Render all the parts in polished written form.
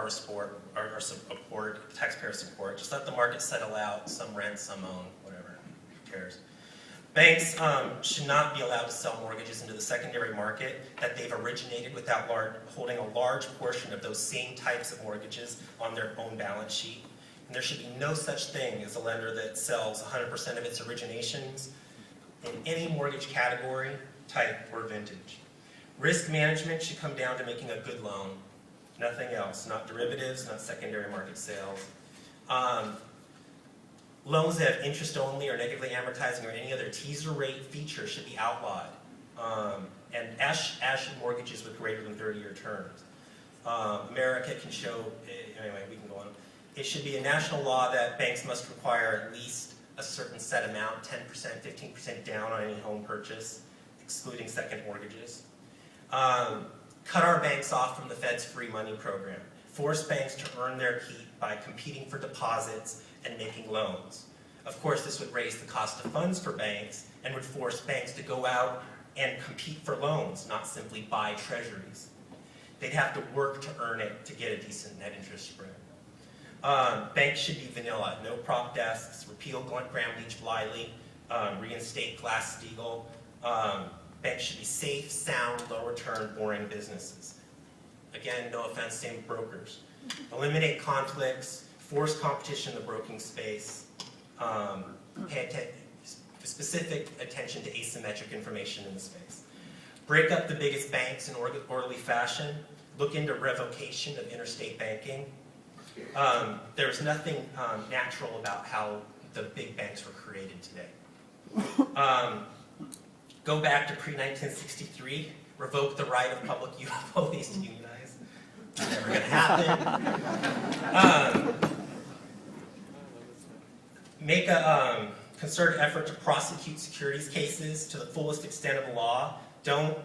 borrower support, or support, taxpayer support. Just let the market settle out, some rent, some own, whatever, who cares. Banks should not be allowed to sell mortgages into the secondary market that they've originated without holding a large portion of those same types of mortgages on their own balance sheet. And there should be no such thing as a lender that sells 100% of its originations in any mortgage category, type, or vintage. Risk management should come down to making a good loan, nothing else, not derivatives, not secondary market sales. Loans that have interest only or negatively amortizing or any other teaser rate feature should be outlawed. And as should mortgages with greater than 30-year terms. America can show, anyway, we can go on. It should be a national law that banks must require at least a certain set amount, 10%, 15% down on any home purchase, excluding second mortgages. Cut our banks off from the Fed's free money program. Force banks to earn their keep by competing for deposits and making loans. Of course, this would raise the cost of funds for banks and would force banks to go out and compete for loans, not simply buy treasuries. They'd have to work to earn it to get a decent net interest spread. Banks should be vanilla, no prop desks, repeal Gramm-Leach-Bliley, reinstate Glass-Steagall. Banks should be safe, sound, low-return, boring businesses. Again, no offense, same brokers. Eliminate conflicts, force competition in the broking space, pay specific attention to asymmetric information in the space. Break up the biggest banks in orderly fashion. Look into revocation of interstate banking. There's nothing natural about how the big banks were created today. Go back to pre-1963, revoke the right of public police to unionize. Never going to happen. Make a concerted effort to prosecute securities cases to the fullest extent of the law. Don't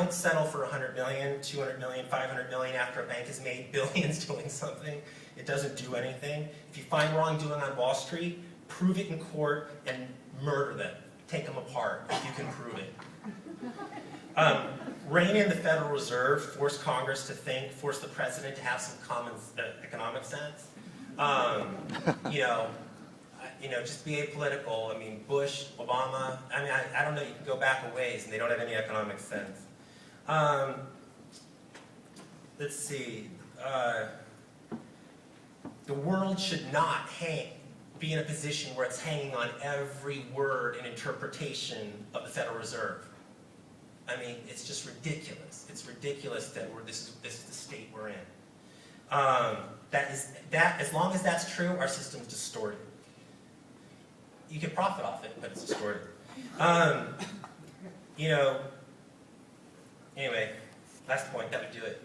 settle for 100 million, 200 million, 500 million after a bank has made billions doing something. It doesn't do anything. If you find wrongdoing on Wall Street, prove it in court and murder them. Take them apart if you can prove it. Rein in the Federal Reserve, force Congress to think, force the president to have some common economic sense. Just be apolitical. I mean, Bush, Obama, I don't know, you can go back a ways and they don't have any economic sense. Let's see. The world should not be in a position where it's hanging on every word and interpretation of the Federal Reserve. I mean, it's just ridiculous. It's ridiculous that this is the state we're in. As long as that's true, our system's distorted. You can profit off it, but it's distorted. Anyway, last point, that would do it.